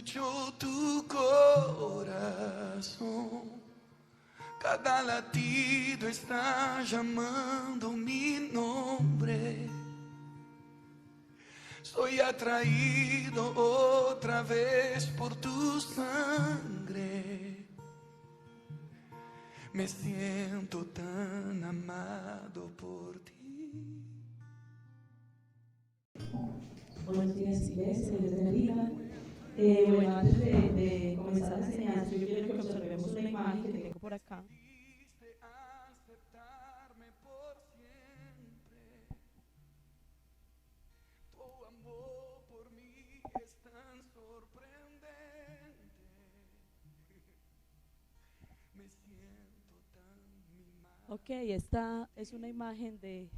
Escucho tu corazón, cada latido está llamando mi nombre. Soy atraído otra vez por tu sangre. Me siento tan amado por ti. Buenos días, iglesia, Dios te bendiga. Bueno, antes de comenzar la enseñanza, yo quiero que observemos una imagen que tengo por acá. Aceptarme por siempre. Tu amor por mí es tan sorprendente. Me siento tan mimado. Ok, esta es una imagen de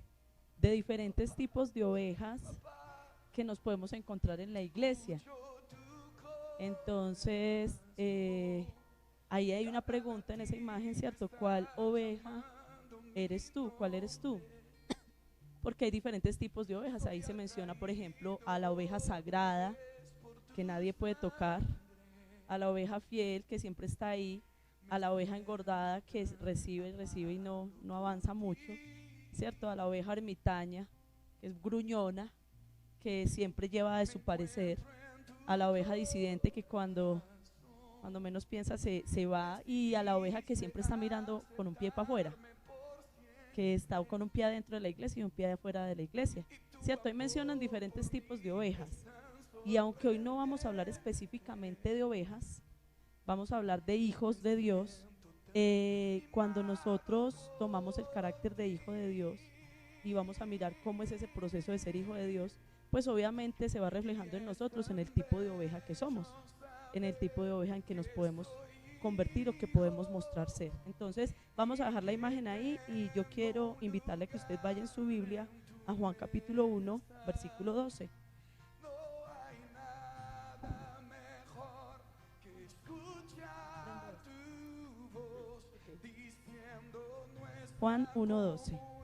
diferentes tipos de ovejas que nos podemos encontrar en la iglesia. Entonces, ahí hay una pregunta en esa imagen, ¿cierto? ¿Cuál oveja eres tú? ¿Cuál eres tú? Porque hay diferentes tipos de ovejas. Ahí se menciona, por ejemplo, a la oveja sagrada, que nadie puede tocar, a la oveja fiel, que siempre está ahí, a la oveja engordada, que recibe y no avanza mucho, ¿cierto? A la oveja ermitaña, que es gruñona, que siempre lleva de su parecer, a la oveja disidente, que cuando menos piensa se va, y a la oveja que siempre está mirando con un pie para afuera, que está con un pie adentro de la iglesia y un pie de afuera de la iglesia, ¿cierto? Ahí mencionan diferentes tipos de ovejas, y aunque hoy no vamos a hablar específicamente de ovejas, vamos a hablar de hijos de Dios. Cuando nosotros tomamos el carácter de hijo de Dios y vamos a mirar cómo es ese proceso de ser hijo de Dios, pues obviamente se va reflejando en nosotros, en el tipo de oveja que somos, en el tipo de oveja en que nos podemos convertir o que podemos mostrar ser. Entonces vamos a dejar la imagen ahí, y yo quiero invitarle a que usted vaya en su Biblia a Juan capítulo 1, versículo 12. No hay nada mejor que escuchar tu voz diciendo nuestra Juan 1:12. comunión.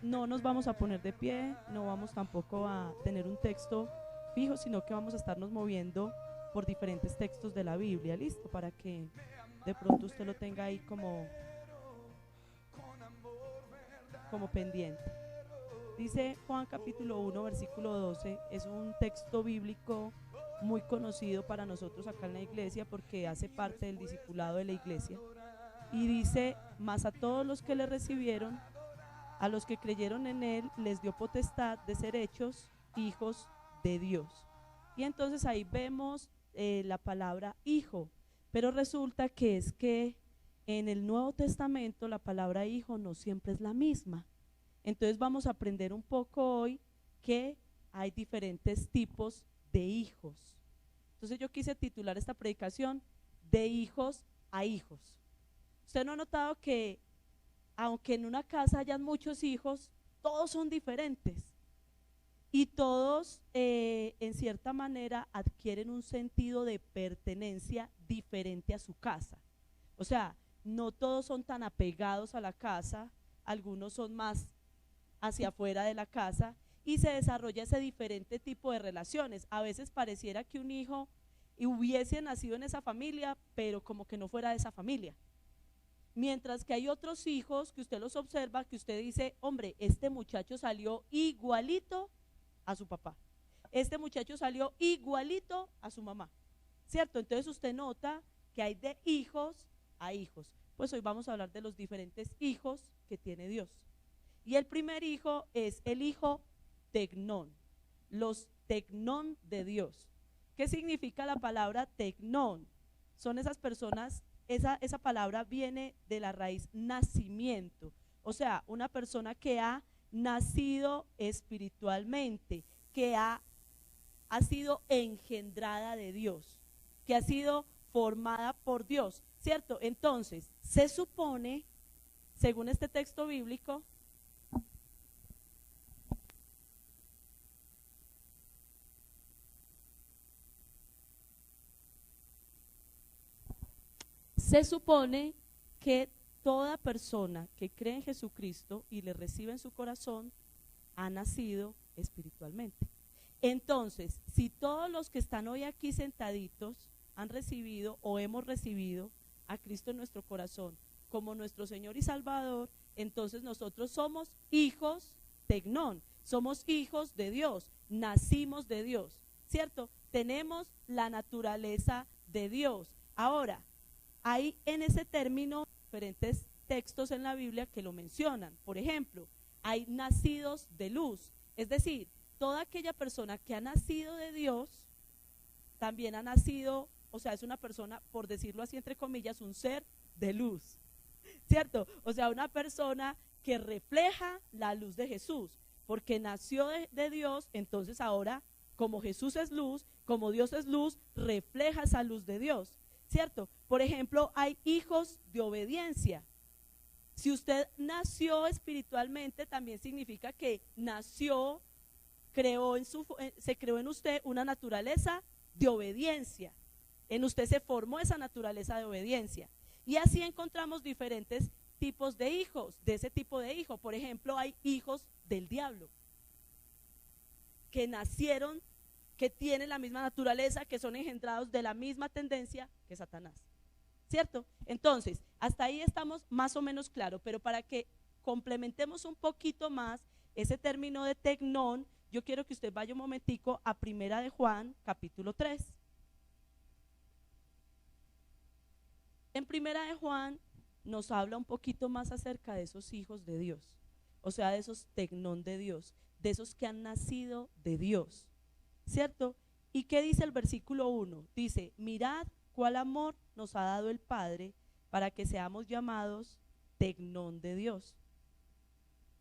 No nos vamos a poner de pie, no vamos tampoco a tener un texto fijo, sino que vamos a estarnos moviendo por diferentes textos de la Biblia, listo, para que de pronto usted lo tenga ahí como pendiente. Dice Juan capítulo 1, versículo 12, es un texto bíblico muy conocido para nosotros acá en la iglesia porque hace parte del discipulado de la iglesia, y dice: mas a todos los que le recibieron, a los que creyeron en él, les dio potestad de ser hechos hijos de Dios. Y entonces ahí vemos la palabra hijo, pero resulta que en el Nuevo Testamento la palabra hijo no siempre es la misma. Entonces vamos a aprender un poco hoy que hay diferentes tipos de hijos. Entonces yo quise titular esta predicación de hijos a hijos. ¿Usted no ha notado que aunque en una casa hayan muchos hijos, todos son diferentes? Y todos en cierta manera adquieren un sentido de pertenencia diferente a su casa. O sea, no todos son tan apegados a la casa, algunos son más hacia afuera de la casa, y se desarrolla ese diferente tipo de relaciones. A veces pareciera que un hijo hubiese nacido en esa familia, pero como que no fuera de esa familia. Mientras que hay otros hijos que usted los observa, que usted dice: hombre, este muchacho salió igualito a su papá, este muchacho salió igualito a su mamá, ¿cierto? Entonces usted nota que hay de hijos a hijos. Pues hoy vamos a hablar de los diferentes hijos que tiene Dios. Y el primer hijo es el hijo tecnón, los tecnón de Dios. ¿Qué significa la palabra tecnón? Son esas personas, esa palabra viene de la raíz nacimiento, o sea, una persona que ha nacido espiritualmente, que ha sido engendrada de Dios, que ha sido formada por Dios, ¿cierto? Entonces, se supone, según este texto bíblico, que toda persona que cree en Jesucristo y le recibe en su corazón ha nacido espiritualmente. Entonces, si todos los que están hoy aquí sentaditos han recibido o hemos recibido a Cristo en nuestro corazón como nuestro Señor y Salvador, entonces nosotros somos hijos tecnón, somos hijos de Dios, nacimos de Dios, ¿cierto? Tenemos la naturaleza de Dios. Ahora, hay en ese término diferentes textos en la Biblia que lo mencionan. Por ejemplo, hay nacidos de luz, es decir, toda aquella persona que ha nacido de Dios, también ha nacido, o sea, es una persona, por decirlo así entre comillas, un ser de luz, ¿cierto? O sea, una persona que refleja la luz de Jesús, porque nació de Dios, entonces ahora, como Jesús es luz, como Dios es luz, refleja esa luz de Dios, ¿cierto? Por ejemplo, hay hijos de obediencia. Si usted nació espiritualmente, también significa que nació, se creó en usted una naturaleza de obediencia. En usted se formó esa naturaleza de obediencia. Y así encontramos diferentes tipos de hijos, de ese tipo de hijo. Por ejemplo, hay hijos del diablo, que nacieron, que tienen la misma naturaleza, que son engendrados de la misma tendencia que Satanás, ¿cierto? Entonces, hasta ahí estamos más o menos claros, pero para que complementemos un poquito más ese término de tecnón, yo quiero que usted vaya un momentico a Primera de Juan, capítulo 3. En Primera de Juan nos habla un poquito más acerca de esos hijos de Dios, o sea, de esos tecnón de Dios, de esos que han nacido de Dios, ¿cierto? ¿Y qué dice el versículo 1? Dice, mirad cuál amor nos ha dado el Padre para que seamos llamados tecnón de Dios.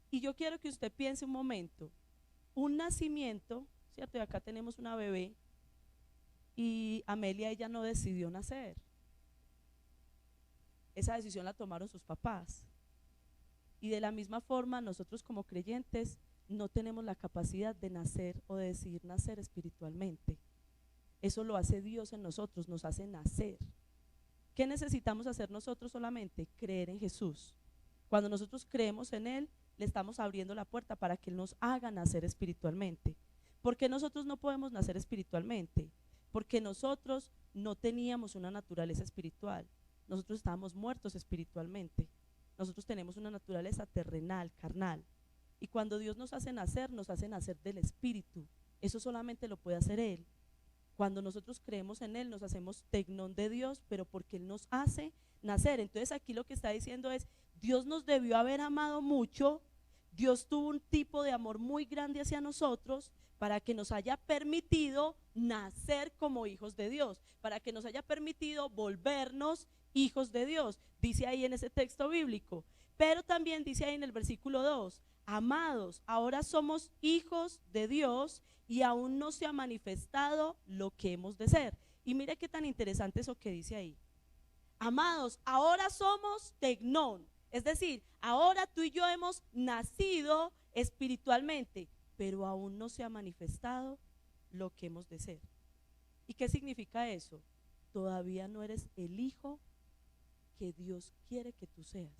Y yo quiero que usted piense un momento, un nacimiento, ¿cierto? Y acá tenemos una bebé y Amelia, ella no decidió nacer. Esa decisión la tomaron sus papás. Y de la misma forma, nosotros como creyentes no tenemos la capacidad de nacer o de decidir nacer espiritualmente. Eso lo hace Dios en nosotros, nos hace nacer. ¿Qué necesitamos hacer nosotros solamente? Creer en Jesús. Cuando nosotros creemos en Él, le estamos abriendo la puerta para que Él nos haga nacer espiritualmente. ¿Por qué nosotros no podemos nacer espiritualmente? Porque nosotros no teníamos una naturaleza espiritual. Nosotros estábamos muertos espiritualmente. Nosotros tenemos una naturaleza terrenal, carnal. Y cuando Dios nos hace nacer del Espíritu. Eso solamente lo puede hacer Él. Cuando nosotros creemos en Él, nos hacemos tecnón de Dios, pero porque Él nos hace nacer. Entonces aquí lo que está diciendo es, Dios nos debió haber amado mucho, Dios tuvo un tipo de amor muy grande hacia nosotros, para que nos haya permitido nacer como hijos de Dios, para que nos haya permitido volvernos hijos de Dios, dice ahí en ese texto bíblico. Pero también dice ahí en el versículo 2, amados, ahora somos hijos de Dios y aún no se ha manifestado lo que hemos de ser. Y mire qué tan interesante eso que dice ahí. Amados, ahora somos tecnón, es decir, ahora tú y yo hemos nacido espiritualmente, pero aún no se ha manifestado lo que hemos de ser. ¿Y qué significa eso? Todavía no eres el hijo que Dios quiere que tú seas.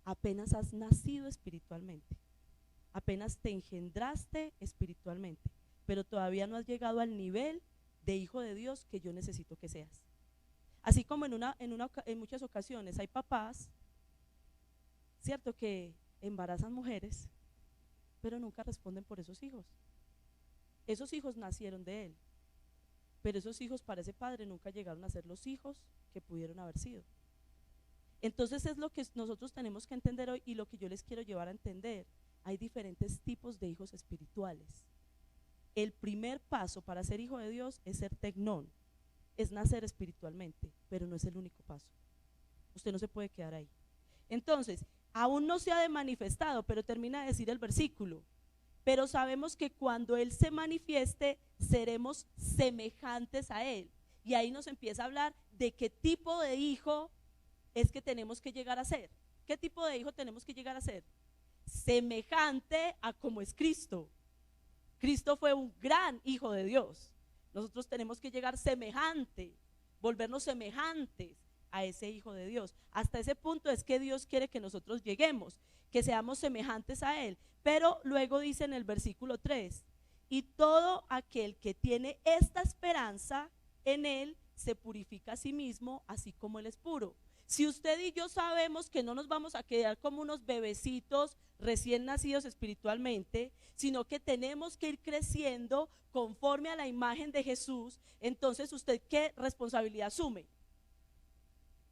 Apenas has nacido espiritualmente, apenas te engendraste espiritualmente, pero todavía no has llegado al nivel de hijo de Dios que yo necesito que seas. Así como en muchas ocasiones hay papás, cierto, que embarazan mujeres, pero nunca responden por esos hijos. Esos hijos nacieron de él, pero esos hijos para ese padre nunca llegaron a ser los hijos que pudieron haber sido. Entonces es lo que nosotros tenemos que entender hoy y lo que yo les quiero llevar a entender. Hay diferentes tipos de hijos espirituales. El primer paso para ser hijo de Dios es ser tecnón, es nacer espiritualmente, pero no es el único paso. Usted no se puede quedar ahí. Entonces, aún no se ha manifestado, pero termina de decir el versículo, pero sabemos que cuando Él se manifieste, seremos semejantes a Él. Y ahí nos empieza a hablar de qué tipo de hijo es que tenemos que llegar a ser. ¿Qué tipo de hijo tenemos que llegar a ser? Semejante a como es Cristo. Cristo fue un gran hijo de Dios. Nosotros tenemos que llegar semejante, volvernos semejantes a ese hijo de Dios. Hasta ese punto es que Dios quiere que nosotros lleguemos, que seamos semejantes a Él. Pero luego dice en el versículo 3, Y todo aquel que tiene esta esperanza en él se purifica a sí mismo, así como él es puro. Si usted y yo sabemos que no nos vamos a quedar como unos bebecitos recién nacidos espiritualmente, sino que tenemos que ir creciendo conforme a la imagen de Jesús, entonces usted ¿qué responsabilidad asume?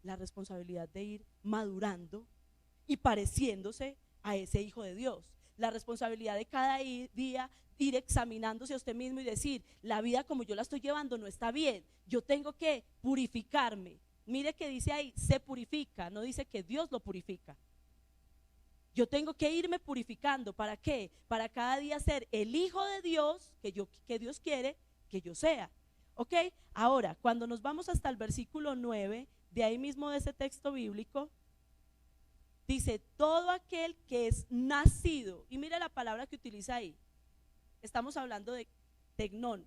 La responsabilidad de ir madurando y pareciéndose a ese Hijo de Dios. La responsabilidad de cada día ir examinándose a usted mismo y decir, la vida como yo la estoy llevando no está bien, yo tengo que purificarme. Mire que dice ahí, se purifica, no dice que Dios lo purifica. Yo tengo que irme purificando, ¿para qué? Para cada día ser el Hijo de Dios que Dios quiere que yo sea. ¿Ok? Ahora, cuando nos vamos hasta el versículo 9, de ahí mismo de ese texto bíblico, dice, todo aquel que es nacido, y mire la palabra que utiliza ahí, estamos hablando de tecnón,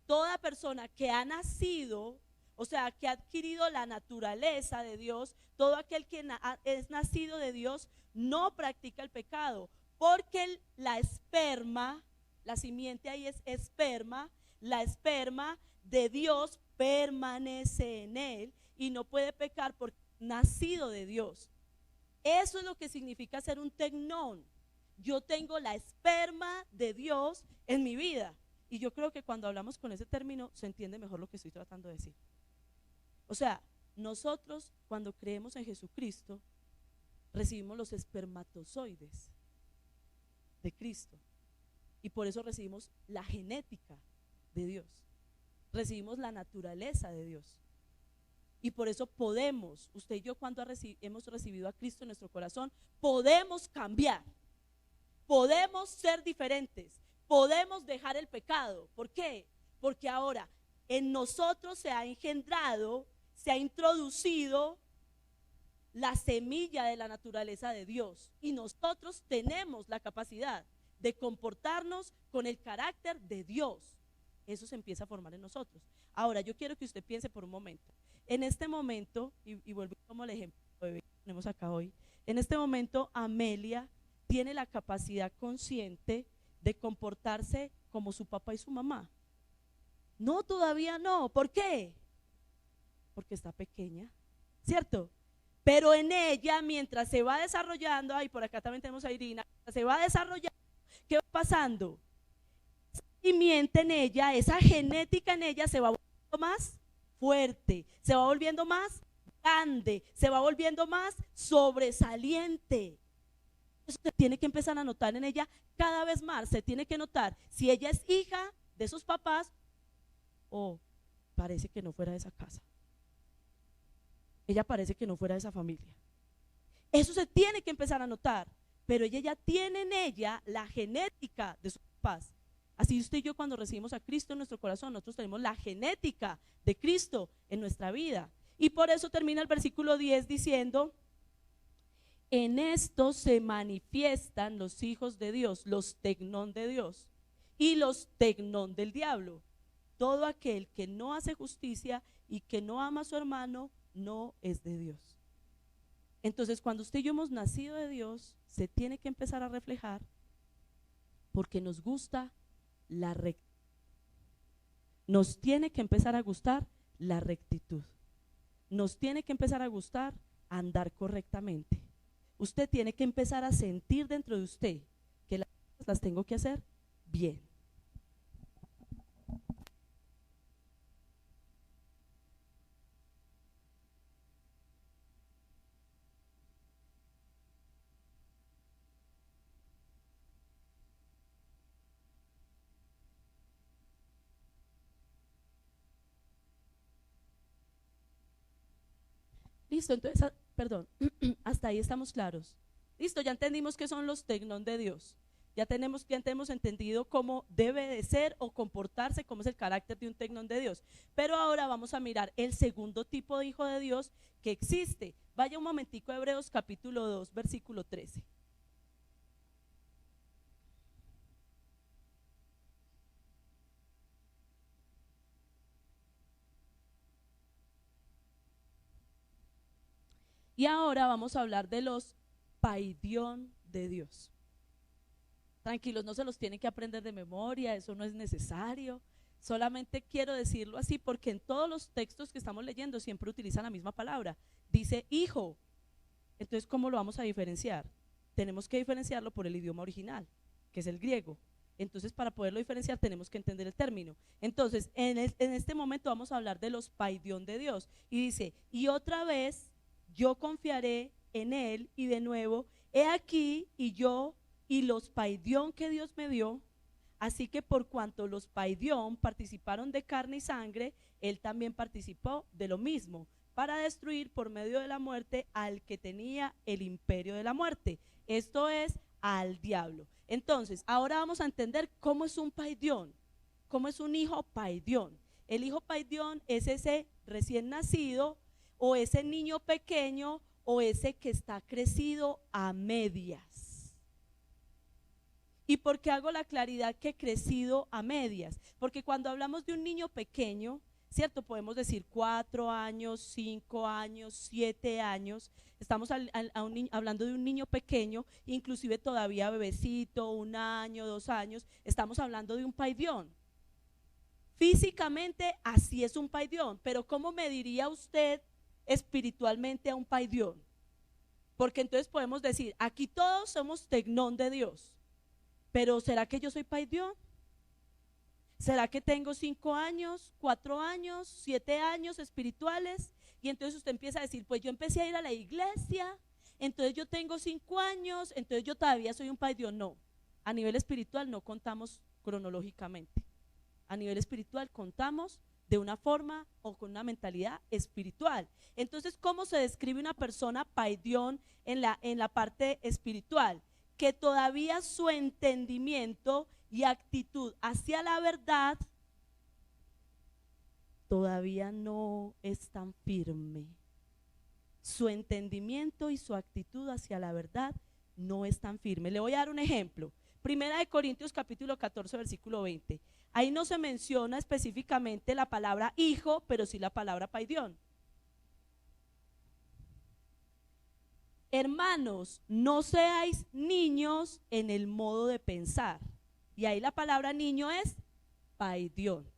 toda persona que ha nacido, o sea, que ha adquirido la naturaleza de Dios, todo aquel que es nacido de Dios no practica el pecado, porque la esperma, la simiente ahí es esperma, la esperma de Dios permanece en él y no puede pecar porque es nacido de Dios. Eso es lo que significa ser un tecnón. Yo tengo la esperma de Dios en mi vida. Y yo creo que cuando hablamos con ese término se entiende mejor lo que estoy tratando de decir. O sea, nosotros cuando creemos en Jesucristo recibimos los espermatozoides de Cristo. Y por eso recibimos la genética de Dios. Recibimos la naturaleza de Dios. Y por eso podemos, usted y yo cuando hemos recibido a Cristo en nuestro corazón, podemos cambiar, podemos ser diferentes, podemos dejar el pecado. ¿Por qué? Porque ahora en nosotros se ha engendrado, se ha introducido la semilla de la naturaleza de Dios. Y nosotros tenemos la capacidad de comportarnos con el carácter de Dios. Eso se empieza a formar en nosotros. Ahora yo quiero que usted piense por un momento. En este momento, y vuelvo como el ejemplo que tenemos acá hoy, en este momento Amelia tiene la capacidad consciente de comportarse como su papá y su mamá. No, todavía no. ¿Por qué? Porque está pequeña, ¿cierto? Pero en ella, mientras se va desarrollando, y por acá también tenemos a Irina, se va desarrollando, ¿qué va pasando? Esa simiente en ella, esa genética en ella se va volviendo más fuerte, se va volviendo más grande, se va volviendo más sobresaliente. Eso se tiene que empezar a notar en ella cada vez más. Se tiene que notar si ella es hija de esos papás o parece que no fuera de esa casa. Ella parece que no fuera de esa familia. Eso se tiene que empezar a notar, pero ella ya tiene en ella la genética de sus papás. Así usted y yo cuando recibimos a Cristo en nuestro corazón, nosotros tenemos la genética de Cristo en nuestra vida. Y por eso termina el versículo 10 diciendo, en esto se manifiestan los hijos de Dios, los tecnón de Dios y los tecnón del diablo. Todo aquel que no hace justicia y que no ama a su hermano no es de Dios. Entonces cuando usted y yo hemos nacido de Dios, se tiene que empezar a reflejar porque nos gusta la rectitud. Nos tiene que empezar a gustar la rectitud. Nos tiene que empezar a gustar andar correctamente. Usted tiene que empezar a sentir dentro de usted que las cosas las tengo que hacer bien. Listo, entonces, perdón, hasta ahí estamos claros. Listo, ya entendimos qué son los tecnón de Dios. Ya hemos entendido cómo debe de ser o comportarse, cómo es el carácter de un tecnón de Dios. Pero ahora vamos a mirar el segundo tipo de hijo de Dios que existe. Vaya un momentico a Hebreos capítulo 2, versículo 13. Y ahora vamos a hablar de los paidión de Dios. Tranquilos, no se los tienen que aprender de memoria, eso no es necesario. Solamente quiero decirlo así porque en todos los textos que estamos leyendo siempre utilizan la misma palabra. Dice hijo. Entonces, ¿cómo lo vamos a diferenciar? Tenemos que diferenciarlo por el idioma original, que es el griego. Entonces, para poderlo diferenciar tenemos que entender el término. Entonces, en este momento vamos a hablar de los paidión de Dios. Y dice, y otra vez yo confiaré en él, y de nuevo, he aquí y yo y los paidión que Dios me dio. Así que por cuanto los paidión participaron de carne y sangre, él también participó de lo mismo, para destruir por medio de la muerte al que tenía el imperio de la muerte, esto es, al diablo. Entonces, ahora vamos a entender cómo es un paidión, cómo es un hijo paidión. El hijo paidión es ese recién nacido, o ese niño pequeño, o ese que está crecido a medias. ¿Y por qué hago la claridad que crecido a medias? Porque cuando hablamos de un niño pequeño, ¿cierto? Podemos decir 4 años, 5 años, 7 años. Estamos hablando de un niño pequeño, inclusive todavía bebecito, 1 año, 2 años. Estamos hablando de un paidión. Físicamente así es un paidión, pero ¿cómo mediría usted espiritualmente a un paidión? Porque entonces podemos decir, aquí todos somos tecnón de Dios. Pero ¿será que yo soy paidión? ¿Será que tengo 5 años, 4 años, 7 años espirituales? Y entonces usted empieza a decir, pues yo empecé a ir a la iglesia, entonces yo tengo 5 años, entonces yo todavía soy un paidión. No, a nivel espiritual no contamos cronológicamente. A nivel espiritual contamos de una forma o con una mentalidad espiritual. Entonces, ¿cómo se describe una persona paidión en la parte espiritual? Que todavía su entendimiento y actitud hacia la verdad todavía no es tan firme. Su entendimiento y su actitud hacia la verdad no es tan firme. Le voy a dar un ejemplo. Primera de Corintios capítulo 14 versículo 20. Ahí no se menciona específicamente la palabra hijo, pero sí la palabra paidión. Hermanos, no seáis niños en el modo de pensar. Y ahí la palabra niño es paidión.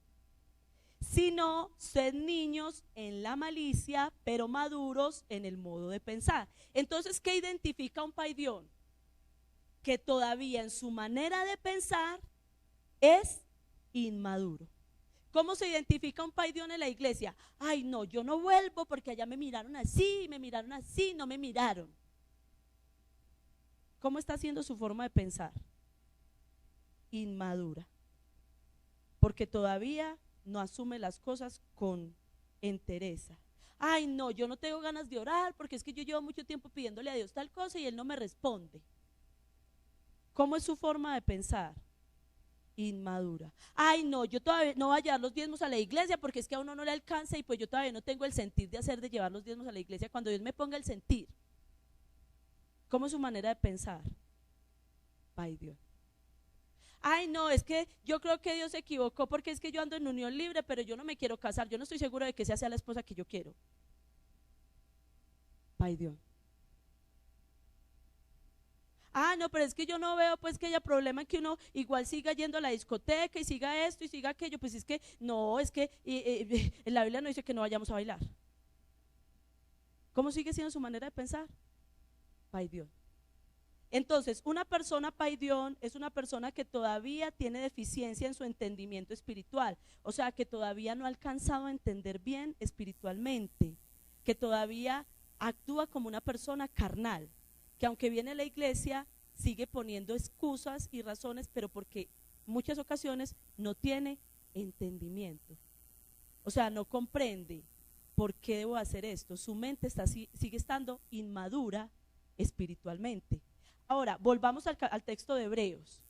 Sino sed niños en la malicia, pero maduros en el modo de pensar. Entonces, ¿qué identifica un paidión? Que todavía en su manera de pensar es inmaduro. ¿Cómo se identifica un paidión en la iglesia? Ay, no, yo no vuelvo porque allá me miraron así, no me miraron. ¿Cómo está haciendo su forma de pensar? Inmadura. Porque todavía no asume las cosas con entereza. Ay, no, yo no tengo ganas de orar porque es que yo llevo mucho tiempo pidiéndole a Dios tal cosa y Él no me responde. ¿Cómo es su forma de pensar? Inmadura. Ay, no, yo todavía no voy a llevar los diezmos a la iglesia porque es que a uno no le alcanza y pues yo todavía no tengo el sentir de llevar los diezmos a la iglesia cuando Dios me ponga el sentir. ¿Cómo es su manera de pensar? Paidión. Ay, no, es que yo creo que Dios se equivocó porque es que yo ando en unión libre, pero yo no me quiero casar, yo no estoy seguro de que sea la esposa que yo quiero. Paidión. Ah, no, pero es que yo no veo pues que haya problema en que uno igual siga yendo a la discoteca y siga esto y siga aquello, pues es que no, es que en la Biblia no dice que no vayamos a bailar. ¿Cómo sigue siendo su manera de pensar? Paidión. Entonces, una persona paidión es una persona que todavía tiene deficiencia en su entendimiento espiritual, o sea, que todavía no ha alcanzado a entender bien espiritualmente, que todavía actúa como una persona carnal, que aunque viene a la iglesia, sigue poniendo excusas y razones, pero porque muchas ocasiones no tiene entendimiento. O sea, no comprende por qué debo hacer esto. Su mente sigue estando inmadura espiritualmente. Ahora, volvamos al texto de Hebreos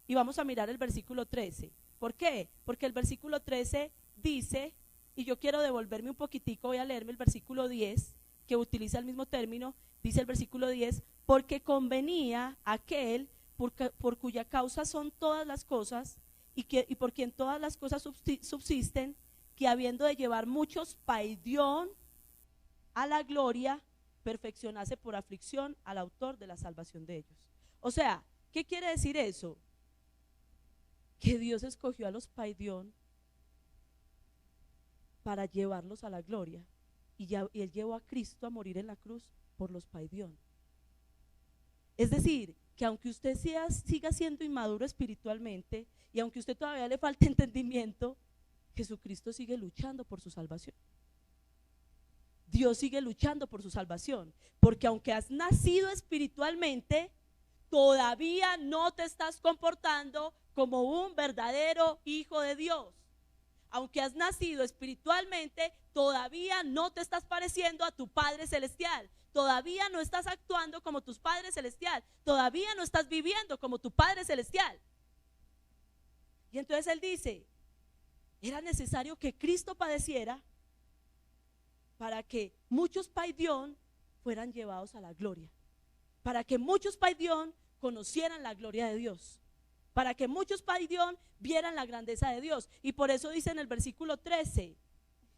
y vamos a mirar el versículo 13. ¿Por qué? Porque el versículo 13 dice, y yo quiero devolverme un poquitico, voy a leerme el versículo 10, que utiliza el mismo término. Dice el versículo 10, porque convenía aquel por cuya causa son todas las cosas y por quien todas las cosas subsisten, que habiendo de llevar muchos paidión a la gloria, perfeccionase por aflicción al autor de la salvación de ellos. O sea, ¿Qué quiere decir eso? Que Dios escogió a los paidión para llevarlos a la gloria, y Él llevó a Cristo a morir en la cruz por los paidión. Es decir, que aunque usted siga siendo inmaduro espiritualmente, y aunque usted todavía le falte entendimiento, Jesucristo sigue luchando por su salvación. Dios sigue luchando por su salvación, porque aunque has nacido espiritualmente, todavía no te estás comportando como un verdadero hijo de Dios. Aunque has nacido espiritualmente, todavía no te estás pareciendo a tu Padre Celestial. Todavía no estás actuando como tu Padre Celestial. Todavía no estás viviendo como tu Padre Celestial. Y entonces Él dice, era necesario que Cristo padeciera para que muchos paidión fueran llevados a la gloria, para que muchos paidión conocieran la gloria de Dios, para que muchos paidión vieran la grandeza de Dios. Y por eso dice en el versículo 13,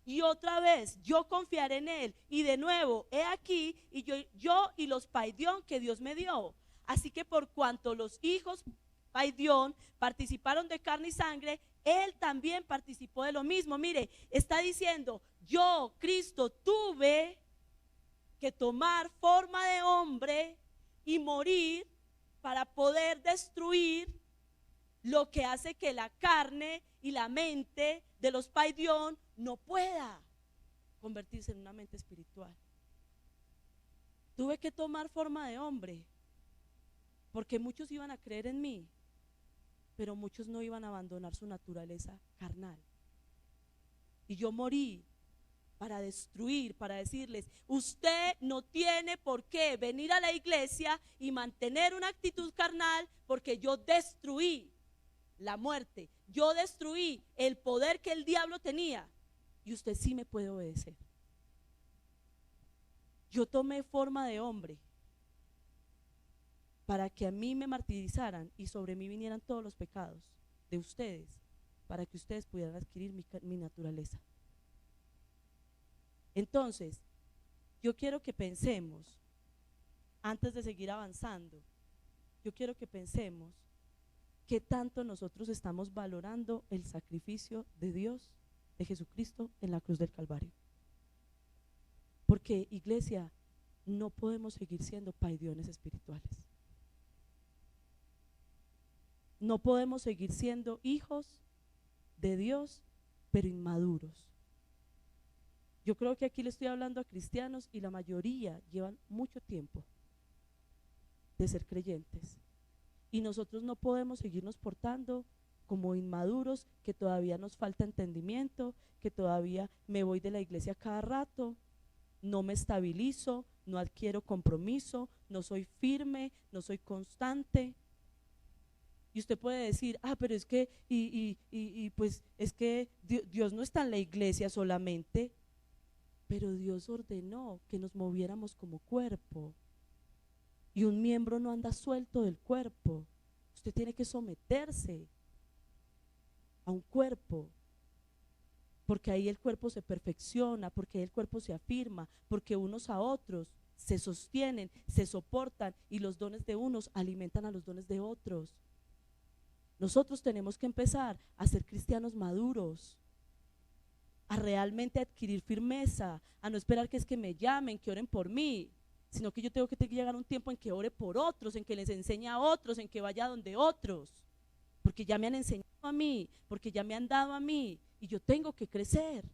y otra vez yo confiaré en Él, y de nuevo he aquí y yo y los paidión que Dios me dio. Así que por cuanto los hijos paidión participaron de carne y sangre, Él también participó de lo mismo. Mire, está diciendo, yo, Cristo, tuve que tomar forma de hombre y morir para poder destruir lo que hace que la carne y la mente de los paidión no pueda convertirse en una mente espiritual. Tuve que tomar forma de hombre porque muchos iban a creer en mí, pero muchos no iban a abandonar su naturaleza carnal. Y yo morí para destruir, para decirles, usted no tiene por qué venir a la iglesia y mantener una actitud carnal, porque yo destruí la muerte, yo destruí el poder que el diablo tenía, y usted sí me puede obedecer. Yo tomé forma de hombre para que a mí me martirizaran y sobre mí vinieran todos los pecados de ustedes, para que ustedes pudieran adquirir mi naturaleza. Entonces, yo quiero que pensemos, antes de seguir avanzando, yo quiero que pensemos qué tanto nosotros estamos valorando el sacrificio de Dios, de Jesucristo en la cruz del Calvario. Porque, iglesia, no podemos seguir siendo paidiones espirituales. No podemos seguir siendo hijos de Dios, pero inmaduros. Yo creo que aquí le estoy hablando a cristianos y la mayoría llevan mucho tiempo de ser creyentes. Y nosotros no podemos seguirnos portando como inmaduros, que todavía nos falta entendimiento, que todavía me voy de la iglesia cada rato, no me estabilizo, no adquiero compromiso, no soy firme, no soy constante. Y usted puede decir, pero es que, pues es que Dios no está en la iglesia solamente, pero Dios ordenó que nos moviéramos como cuerpo. Y un miembro no anda suelto del cuerpo. Usted tiene que someterse a un cuerpo, porque ahí el cuerpo se perfecciona, porque ahí el cuerpo se afirma, porque unos a otros se sostienen, se soportan, y los dones de unos alimentan a los dones de otros. Nosotros tenemos que empezar a ser cristianos maduros, a realmente adquirir firmeza, a no esperar que es que me llamen, que oren por mí, sino que yo tengo que llegar a un tiempo en que ore por otros, en que les enseñe a otros, en que vaya donde otros, porque ya me han enseñado a mí, porque ya me han dado a mí, y yo tengo que crecer.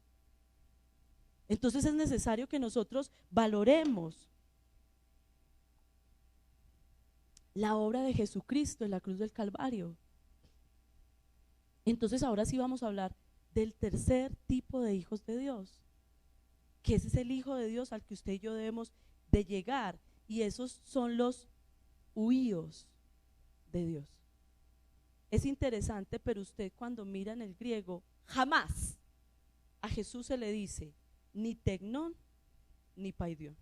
Entonces es necesario que nosotros valoremos la obra de Jesucristo en la cruz del Calvario. Entonces ahora sí vamos a hablar del tercer tipo de hijos de Dios, que ese es el hijo de Dios al que usted y yo debemos de llegar, y esos son los huíos de Dios. Es interesante, pero usted cuando mira en el griego, jamás a Jesús se le dice ni tecnón ni paidión.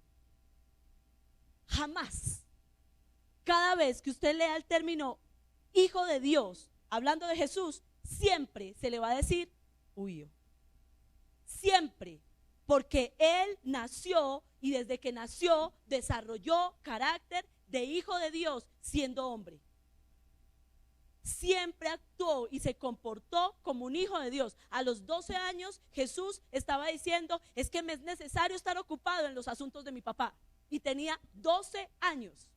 Jamás. Cada vez que usted lea el término hijo de Dios, hablando de Jesús, siempre se le va a decir huío. Siempre. Porque Él nació, y desde que nació desarrolló carácter de hijo de Dios siendo hombre. siempre actuó y se comportó como un hijo de Dios. A los 12 años Jesús estaba diciendo, es que me es necesario estar ocupado en los asuntos de mi papá. Y tenía 12 años.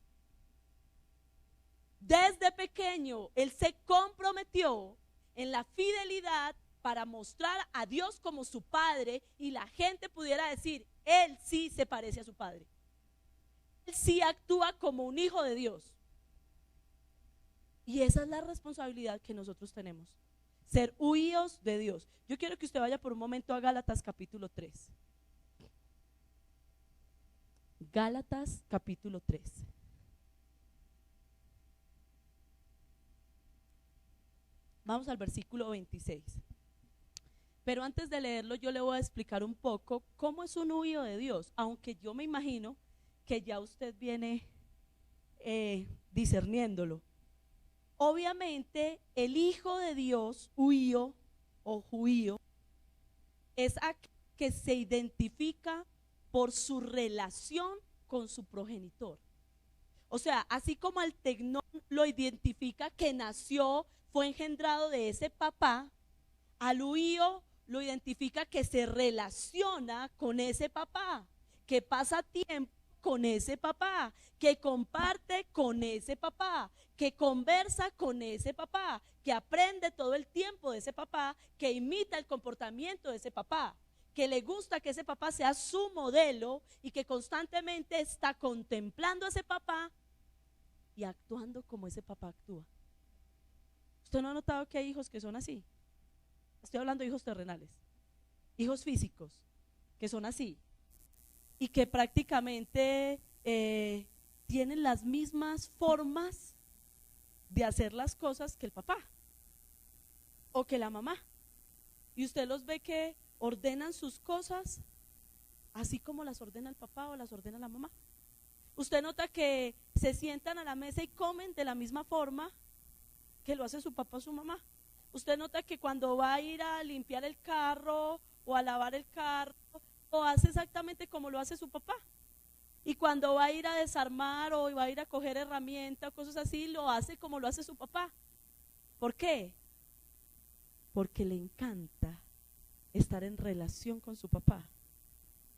Desde pequeño él se comprometió en la fidelidad para mostrar a Dios como su padre y la gente pudiera decir, él sí se parece a su padre. Él sí actúa como un hijo de Dios. Y esa es la responsabilidad que nosotros tenemos, ser hijos de Dios. Yo quiero que usted vaya por un momento a Gálatas capítulo 3. Gálatas capítulo 3. Vamos al versículo 26. Pero antes de leerlo yo le voy a explicar un poco cómo es un hijo de Dios, aunque yo me imagino que ya usted viene discerniéndolo. Obviamente el hijo de Dios, huío o juío, es aquel que se identifica por su relación con su progenitor. O sea, así como al tecnón lo identifica que nació, fue engendrado de ese papá, al huío lo identifica que se relaciona con ese papá, que pasa tiempo con ese papá, que comparte con ese papá, que conversa con ese papá, que aprende todo el tiempo de ese papá, que imita el comportamiento de ese papá, que le gusta que ese papá sea su modelo y que constantemente está contemplando a ese papá y actuando como ese papá actúa. ¿Usted no ha notado que hay hijos que son así? Estoy hablando de hijos terrenales, hijos físicos que son así y que prácticamente tienen las mismas formas de hacer las cosas que el papá o que la mamá, y usted los ve que ordenan sus cosas así como las ordena el papá o las ordena la mamá. Usted nota que se sientan a la mesa y comen de la misma forma que lo hace su papá o su mamá. Usted nota que cuando va a ir a limpiar el carro o a lavar el carro, lo hace exactamente como lo hace su papá. Y cuando va a ir a desarmar o va a ir a coger herramientas o cosas así, lo hace como lo hace su papá. ¿Por qué? Porque le encanta estar en relación con su papá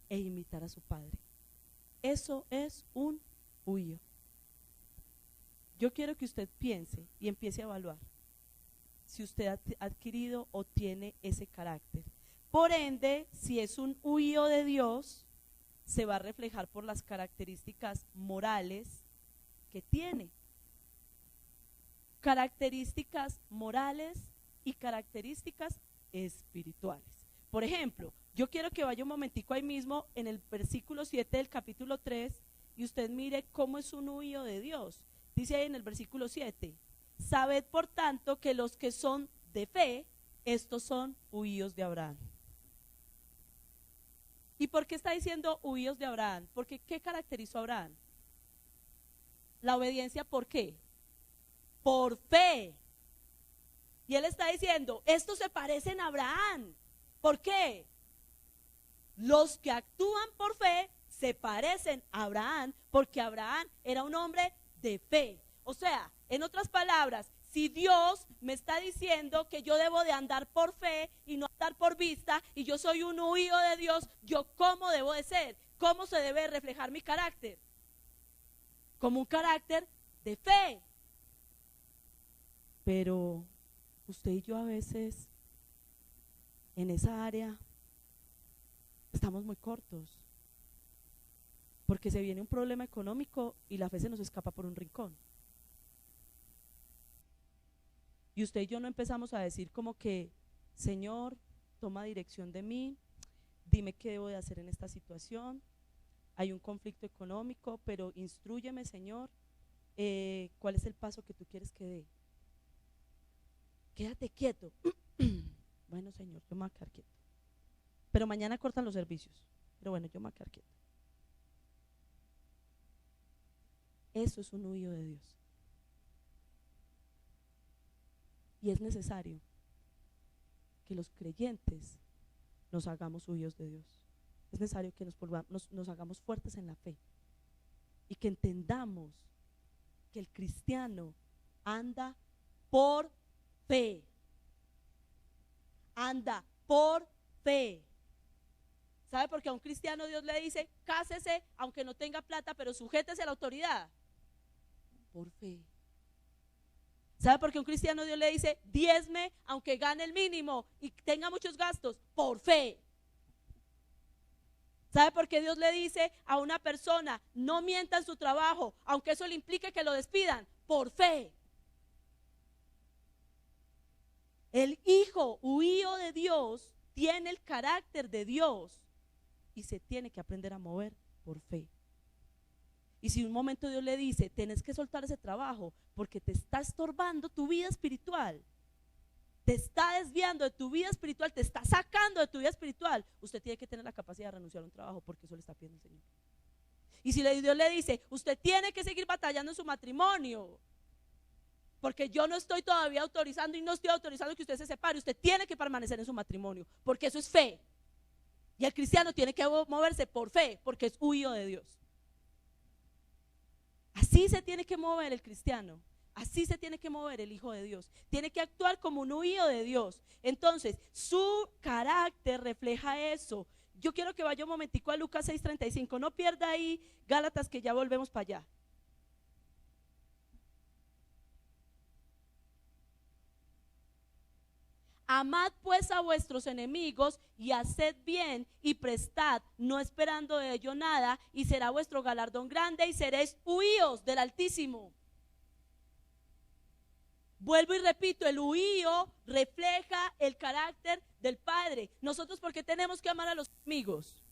e imitar a su padre. Eso es un huío. Yo quiero que usted piense y empiece a evaluar si usted ha adquirido o tiene ese carácter. Por ende, si es un huío de Dios, se va a reflejar por las características morales que tiene. Características morales y características espirituales. Por ejemplo, yo quiero que vaya un momentico ahí mismo en el versículo 7 del capítulo 3 y usted mire cómo es un huío de Dios. Dice ahí en el versículo 7, sabed por tanto que los que son de fe, estos son huíos de Abraham. ¿Y por qué está diciendo huíos de Abraham? Porque ¿qué caracterizó a Abraham? La obediencia, ¿por qué? Por fe. Y él está diciendo, estos se parecen a Abraham. ¿Por qué? Los que actúan por fe se parecen a Abraham, porque Abraham era un hombre de fe. O sea, en otras palabras, si Dios me está diciendo que yo debo de andar por fe y no andar por vista, y yo soy un hijo de Dios, ¿yo cómo debo de ser? ¿Cómo se debe reflejar mi carácter? Como un carácter de fe. Pero usted y yo a veces en esa área estamos muy cortos, porque se viene un problema económico y la fe se nos escapa por un rincón. Y usted y yo no empezamos a decir como que, Señor, toma dirección de mí, dime qué debo de hacer en esta situación, hay un conflicto económico, pero instrúyeme, Señor, cuál es el paso que tú quieres que dé. Quédate quieto. Bueno, Señor, yo me voy a quedar quieto. Pero mañana cortan los servicios. Pero bueno, yo me voy a quedar quieto. Eso es un huío de Dios. Y es necesario que los creyentes nos hagamos huíos de Dios. Es necesario que nos hagamos fuertes en la fe y que entendamos que el cristiano anda por fe. Anda por fe. ¿Sabe por qué a un cristiano Dios le dice, cásese aunque no tenga plata, pero sujétese a la autoridad? Por fe. ¿Sabe por qué a un cristiano Dios le dice, diezme aunque gane el mínimo y tenga muchos gastos? Por fe. ¿Sabe por qué Dios le dice a una persona, no mienta en su trabajo, aunque eso le implique que lo despidan? Por fe. El hijo huío de Dios tiene el carácter de Dios y se tiene que aprender a mover por fe. Y si un momento Dios le dice, tenés que soltar ese trabajo porque te está estorbando tu vida espiritual, te está desviando de tu vida espiritual, te está sacando de tu vida espiritual, usted tiene que tener la capacidad de renunciar a un trabajo porque eso le está pidiendo el Señor. Y si Dios le dice, usted tiene que seguir batallando en su matrimonio, porque yo no estoy todavía autorizando y no estoy autorizando que usted se separe, usted tiene que permanecer en su matrimonio, porque eso es fe. Y el cristiano tiene que moverse por fe, porque es huío de Dios. Así se tiene que mover el cristiano, así se tiene que mover el hijo de Dios. Tiene que actuar como un huío de Dios. Entonces, su carácter refleja eso. Yo quiero que vaya un momentico a Lucas 6:35. No pierda ahí Gálatas, que ya volvemos para allá. Amad pues a vuestros enemigos y haced bien y prestad, no esperando de ello nada, y será vuestro galardón grande y seréis huíos del Altísimo. Vuelvo y repito, el huío refleja el carácter del Padre. Nosotros, ¿por qué tenemos que amar a los enemigos?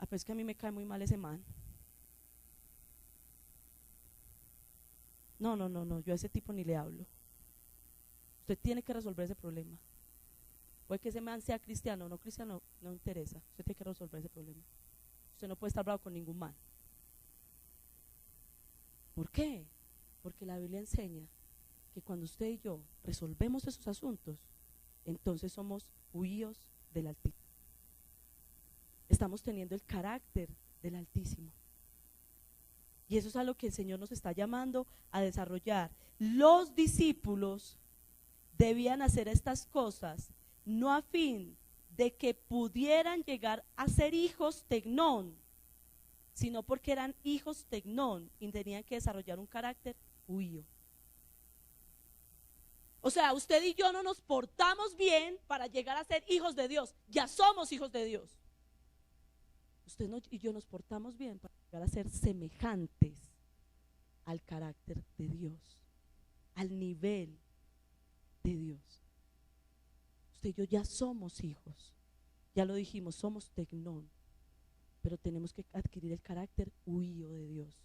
Pues que a mí me cae muy mal ese man. No, yo a ese tipo ni le hablo. Usted tiene que resolver ese problema. Puede que ese man sea cristiano o no cristiano, no interesa. Usted tiene que resolver ese problema. Usted no puede estar bravo con ningún man. ¿Por qué? Porque la Biblia enseña que cuando usted y yo resolvemos esos asuntos, entonces somos huíos del Altísimo. Estamos teniendo el carácter del Altísimo. Y eso es a lo que el Señor nos está llamando a desarrollar. Los discípulos debían hacer estas cosas no a fin de que pudieran llegar a ser hijos tecnón, sino porque eran hijos tecnón y tenían que desarrollar un carácter huío. O sea, usted y yo no nos portamos bien para llegar a ser hijos de Dios. Ya somos hijos de Dios. Usted y yo nos portamos bien para llegar a ser semejantes al carácter de Dios, al nivel de Dios. Usted y yo ya somos hijos, ya lo dijimos, somos tecnón, pero tenemos que adquirir el carácter huío de Dios.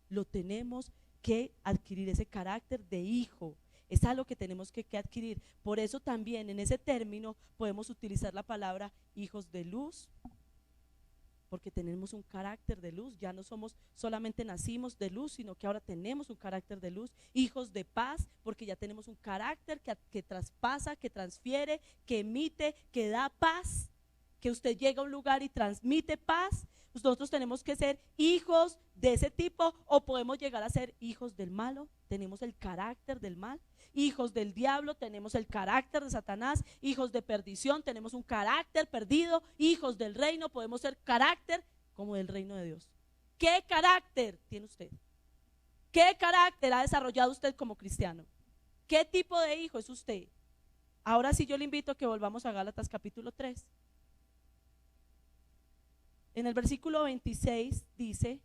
Lo tenemos que adquirir, ese carácter de hijo. Es algo que tenemos que adquirir. Por eso también en ese término podemos utilizar la palabra hijos de luz, porque tenemos un carácter de luz. Ya no somos solamente nacimos de luz, sino que ahora tenemos un carácter de luz. Hijos de paz, porque ya tenemos un carácter que traspasa, que transfiere, que emite, que da paz. Que usted llega a un lugar y transmite paz. Nosotros tenemos que ser hijos de ese tipo, o podemos llegar a ser hijos del malo. Tenemos el carácter del mal. Hijos del diablo, tenemos el carácter de Satanás. Hijos de perdición, tenemos un carácter perdido. Hijos del reino, podemos ser carácter como del reino de Dios. ¿Qué carácter tiene usted? ¿Qué carácter ha desarrollado usted como cristiano? ¿Qué tipo de hijo es usted? Ahora sí, yo le invito a que volvamos a Gálatas capítulo 3. En el versículo 26 dice: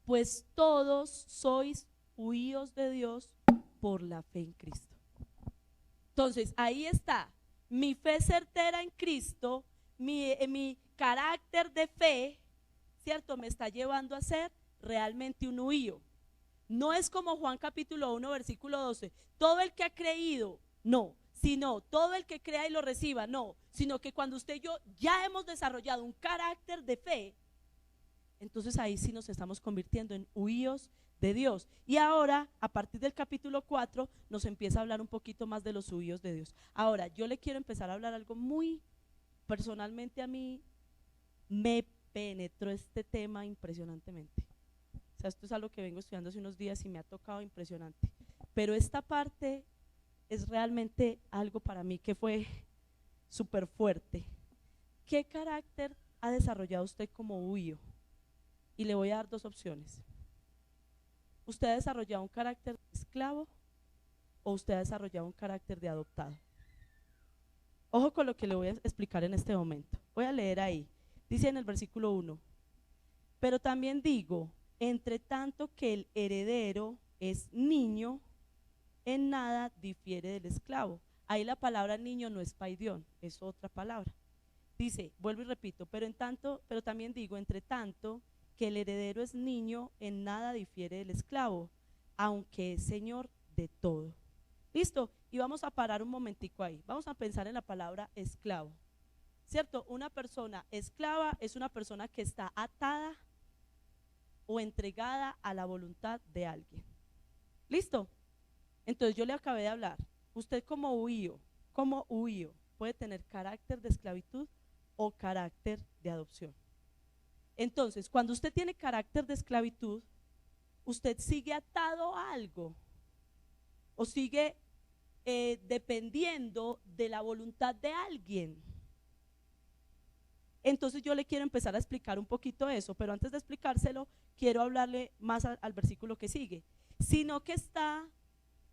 pues todos sois huíos de Dios por la fe en Cristo. Entonces ahí está, mi fe certera en Cristo, mi carácter de fe, ¿cierto? Me está llevando a ser realmente un huío. No es como Juan capítulo 1 versículo 12, todo el que ha creído, no, sino todo el que crea y lo reciba, no, sino que cuando usted y yo ya hemos desarrollado un carácter de fe, entonces ahí sí nos estamos convirtiendo en huíos de Dios. Y ahora, a partir del capítulo 4, nos empieza a hablar un poquito más de los huíos de Dios. Ahora, yo le quiero empezar a hablar algo muy personalmente. A mí me penetró este tema impresionantemente. sea, esto es algo que vengo estudiando hace unos días y me ha tocado impresionante. Pero esta parte es realmente algo para mí que fue súper fuerte. ¿Qué carácter ha desarrollado usted como huío? Y le voy a dar dos opciones. ¿Usted ha desarrollado un carácter de esclavo o usted ha desarrollado un carácter de adoptado? Ojo con lo que le voy a explicar en este momento. Voy a leer ahí. Dice en el versículo 1, pero también digo, entre tanto que el heredero es niño, en nada difiere del esclavo. Ahí la palabra niño no es paidión, es otra palabra. Dice, vuelvo y repito, pero también digo, entre tanto que el heredero es niño, en nada difiere del esclavo, aunque es señor de todo. ¿Listo? Y vamos a parar un momentico ahí. Vamos a pensar en la palabra esclavo. ¿Cierto? Una persona esclava es una persona que está atada o entregada a la voluntad de alguien. ¿Listo? Entonces yo le acabé de hablar. Usted como huío puede tener carácter de esclavitud o carácter de adopción. Entonces, cuando usted tiene carácter de esclavitud, usted sigue atado a algo o sigue dependiendo de la voluntad de alguien. Entonces yo le quiero empezar a explicar un poquito eso, pero antes de explicárselo, quiero hablarle más al versículo que sigue. Sino que está,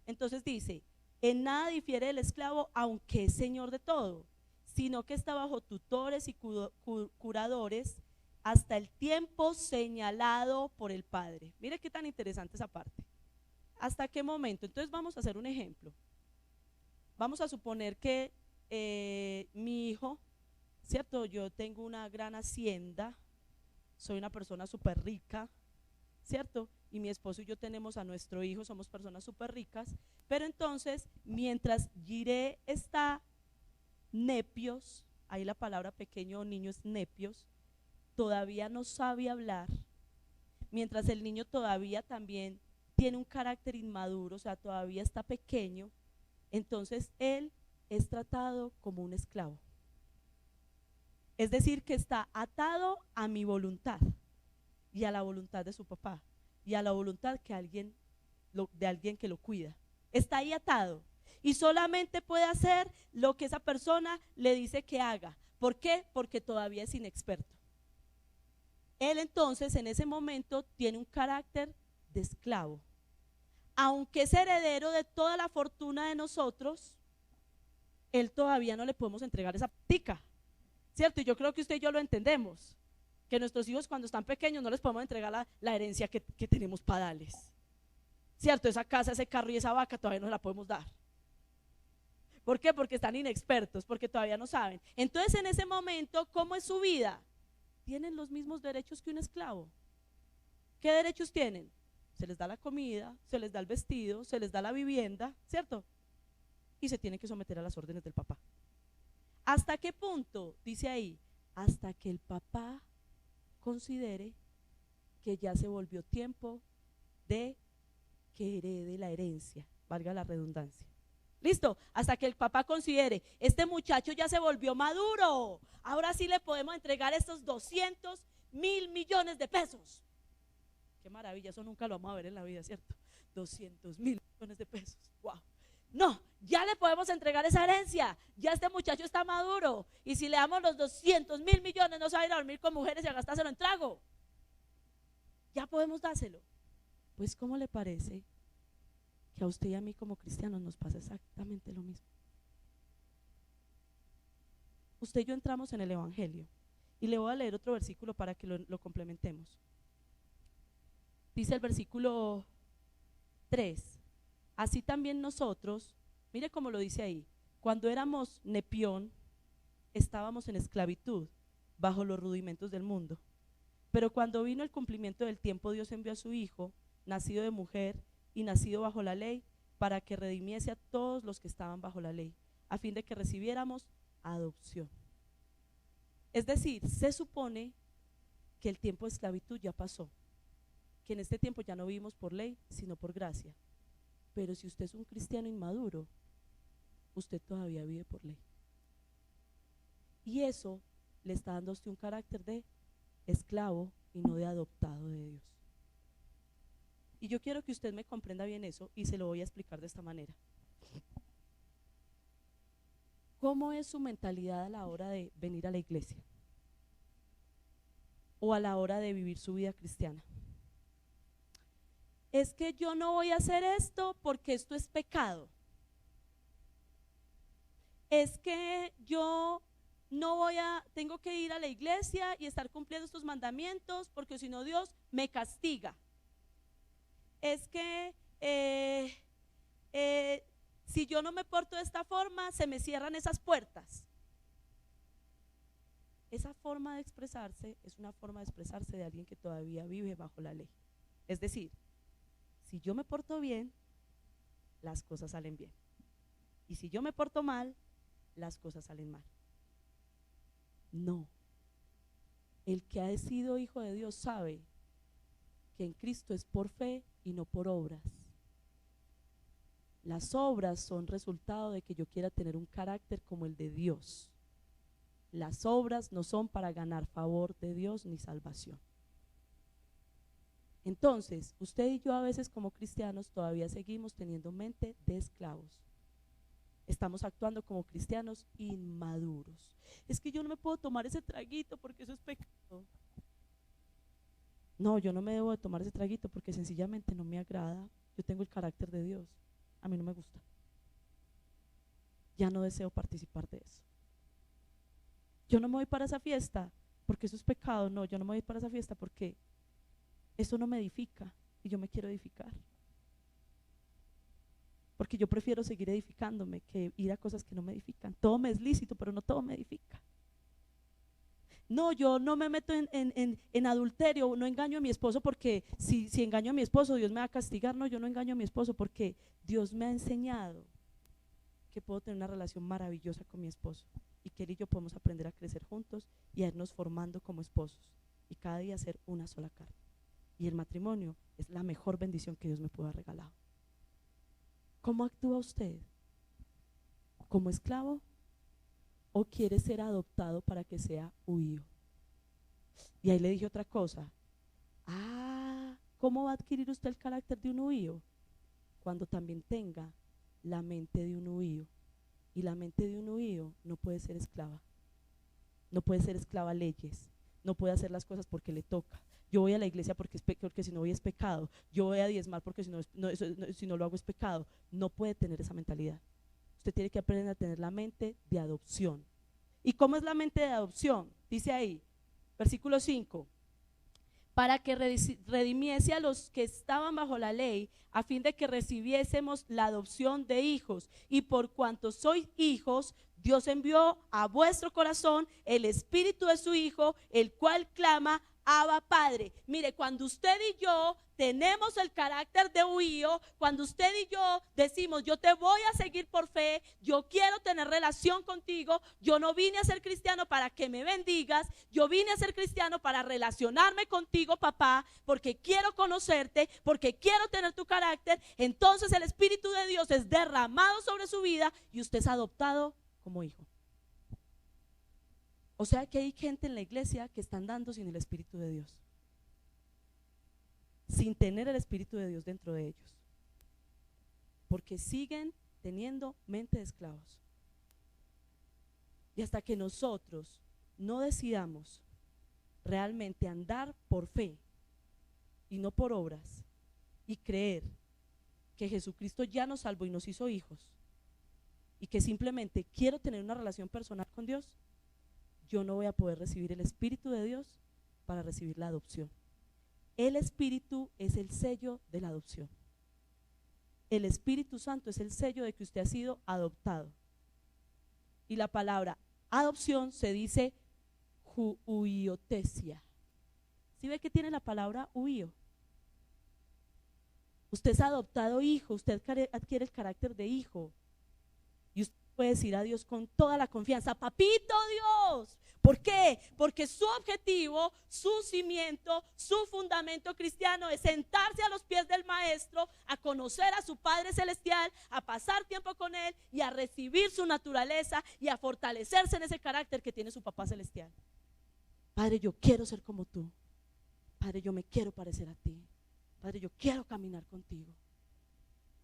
entonces dice, en nada difiere del esclavo, aunque es señor de todo, sino que está bajo tutores y curadores hasta el tiempo señalado por el Padre. Mire qué tan interesante esa parte. ¿Hasta qué momento? Entonces vamos a hacer un ejemplo. Vamos a suponer que mi hijo, ¿cierto? Yo tengo una gran hacienda, soy una persona súper rica, ¿cierto? Y mi esposo y yo tenemos a nuestro hijo, somos personas súper ricas, pero entonces mientras Jiré está nepios, ahí la palabra pequeño o niño es nepios, todavía no sabe hablar, mientras el niño todavía también tiene un carácter inmaduro, o sea, todavía está pequeño, entonces él es tratado como un esclavo. Es decir, que está atado a mi voluntad y a la voluntad de su papá y a la voluntad de alguien que lo cuida. Está ahí atado y solamente puede hacer lo que esa persona le dice que haga. ¿Por qué? Porque todavía es inexperto. Él entonces en ese momento tiene un carácter de esclavo. Aunque es heredero de toda la fortuna de nosotros, él todavía no le podemos entregar esa ptica, ¿cierto? Y yo creo que usted y yo lo entendemos, que nuestros hijos cuando están pequeños no les podemos entregar la herencia que tenemos para darles, ¿cierto? Esa casa, ese carro y esa vaca todavía no se la podemos dar. ¿Por qué? Porque están inexpertos, porque todavía no saben. Entonces en ese momento, ¿cómo es su vida? Tienen los mismos derechos que un esclavo. ¿Qué derechos tienen? Se les da la comida, se les da el vestido, se les da la vivienda, ¿cierto? Y se tienen que someter a las órdenes del papá. ¿Hasta qué punto? Dice ahí, hasta que el papá considere que ya se volvió tiempo de que herede la herencia, valga la redundancia. ¿Listo? Hasta que el papá considere, este muchacho ya se volvió maduro, ahora sí le podemos entregar estos 200.000 millones de pesos. Qué maravilla, eso nunca lo vamos a ver en la vida, ¿cierto? 200.000 millones de pesos, wow. No, ya le podemos entregar esa herencia, ya este muchacho está maduro, y si le damos los 200.000 millones no se va a ir a dormir con mujeres y a gastárselo en trago. Ya podemos dárselo. Pues ¿cómo le parece que a usted y a mí como cristianos nos pasa exactamente lo mismo? Usted y yo entramos en el evangelio y le voy a leer otro versículo para que lo complementemos. Dice el versículo 3, así también nosotros, mire cómo lo dice ahí, cuando éramos nepión, estábamos en esclavitud, bajo los rudimentos del mundo. Pero cuando vino el cumplimiento del tiempo, Dios envió a su Hijo, nacido de mujer y nacido bajo la ley, para que redimiese a todos los que estaban bajo la ley, a fin de que recibiéramos adopción. Es decir, se supone que el tiempo de esclavitud ya pasó, que en este tiempo ya no vivimos por ley, sino por gracia. Pero si usted es un cristiano inmaduro, usted todavía vive por ley. Y eso le está dando a usted un carácter de esclavo y no de adoptado de Dios. Y yo quiero que usted me comprenda bien eso y se lo voy a explicar de esta manera. ¿Cómo es su mentalidad a la hora de venir a la iglesia? O a la hora de vivir su vida cristiana. Es que yo no voy a hacer esto porque esto es pecado. Es que yo no tengo que ir a la iglesia y estar cumpliendo estos mandamientos porque si no Dios me castiga. Es que si yo no me porto de esta forma se me cierran esas puertas. Esa forma de expresarse es una forma de expresarse de alguien que todavía vive bajo la ley. Es decir, si yo me porto bien, las cosas salen bien. Y si yo me porto mal, las cosas salen mal. No. El que ha sido hijo de Dios sabe que en Cristo es por fe y no por obras. Las obras son resultado de que yo quiera tener un carácter como el de Dios. Las obras no son para ganar favor de Dios ni salvación. Entonces, usted y yo a veces como cristianos todavía seguimos teniendo mente de esclavos. Estamos actuando como cristianos inmaduros. Es que yo no me puedo tomar ese traguito porque eso es pecado. No, yo no me debo de tomar ese traguito porque sencillamente no me agrada. Yo tengo el carácter de Dios. A mí no me gusta. Ya no deseo participar de eso. Yo no me voy para esa fiesta porque eso es pecado. No, yo no me voy para esa fiesta porque eso no me edifica y yo me quiero edificar. Porque yo prefiero seguir edificándome que ir a cosas que no me edifican. Todo me es lícito, pero no todo me edifica. No, yo no me meto en adulterio, no engaño a mi esposo porque si engaño a mi esposo Dios me va a castigar. No, yo no engaño a mi esposo porque Dios me ha enseñado que puedo tener una relación maravillosa con mi esposo y que él y yo podemos aprender a crecer juntos y a irnos formando como esposos y cada día ser una sola carne. Y el matrimonio es la mejor bendición que Dios me pudo haber regalado. ¿Cómo actúa usted? ¿Como esclavo? ¿O quiere ser adoptado para que sea huío? Y ahí le dije otra cosa. ¿Cómo va a adquirir usted el carácter de un huío? Cuando también tenga la mente de un huío. Y la mente de un huío no puede ser esclava. No puede ser esclava a leyes. No puede hacer las cosas porque le toca. Yo voy a la iglesia porque si no voy es pecado. Yo voy a diezmar porque si no lo hago es pecado. No puede tener esa mentalidad. Usted tiene que aprender a tener la mente de adopción. ¿Y cómo es la mente de adopción? Dice ahí, versículo 5. Para que redimiese a los que estaban bajo la ley, a fin de que recibiésemos la adopción de hijos. Y por cuanto sois hijos, Dios envió a vuestro corazón el espíritu de su Hijo, el cual clama, Abba Padre. Mire, cuando usted y yo tenemos el carácter de huío, cuando usted y yo decimos, yo te voy a seguir por fe, yo quiero tener relación contigo, yo no vine a ser cristiano para que me bendigas, yo vine a ser cristiano para relacionarme contigo, papá, porque quiero conocerte, porque quiero tener tu carácter, entonces el Espíritu de Dios es derramado sobre su vida y usted es adoptado como hijo. O sea que hay gente en la iglesia que están dando sin el Espíritu de Dios, sin tener el Espíritu de Dios dentro de ellos, porque siguen teniendo mente de esclavos. Y hasta que nosotros no decidamos realmente andar por fe y no por obras, y creer que Jesucristo ya nos salvó y nos hizo hijos, y que simplemente quiero tener una relación personal con Dios, yo no voy a poder recibir el Espíritu de Dios para recibir la adopción. El Espíritu es el sello de la adopción. El Espíritu Santo es el sello de que usted ha sido adoptado. Y la palabra adopción se dice huiotesia. ¿Sí ve que tiene la palabra huio? Usted es adoptado hijo, usted adquiere el carácter de hijo. Y usted puede decir a Dios con toda la confianza, papito Dios. ¿Por qué? Porque su objetivo, su cimiento, su fundamento cristiano es sentarse a los pies del Maestro, a conocer a su Padre Celestial, a pasar tiempo con Él y a recibir su naturaleza y a fortalecerse en ese carácter que tiene su Papá Celestial. Padre, yo quiero ser como tú. Padre, yo me quiero parecer a ti. Padre, yo quiero caminar contigo.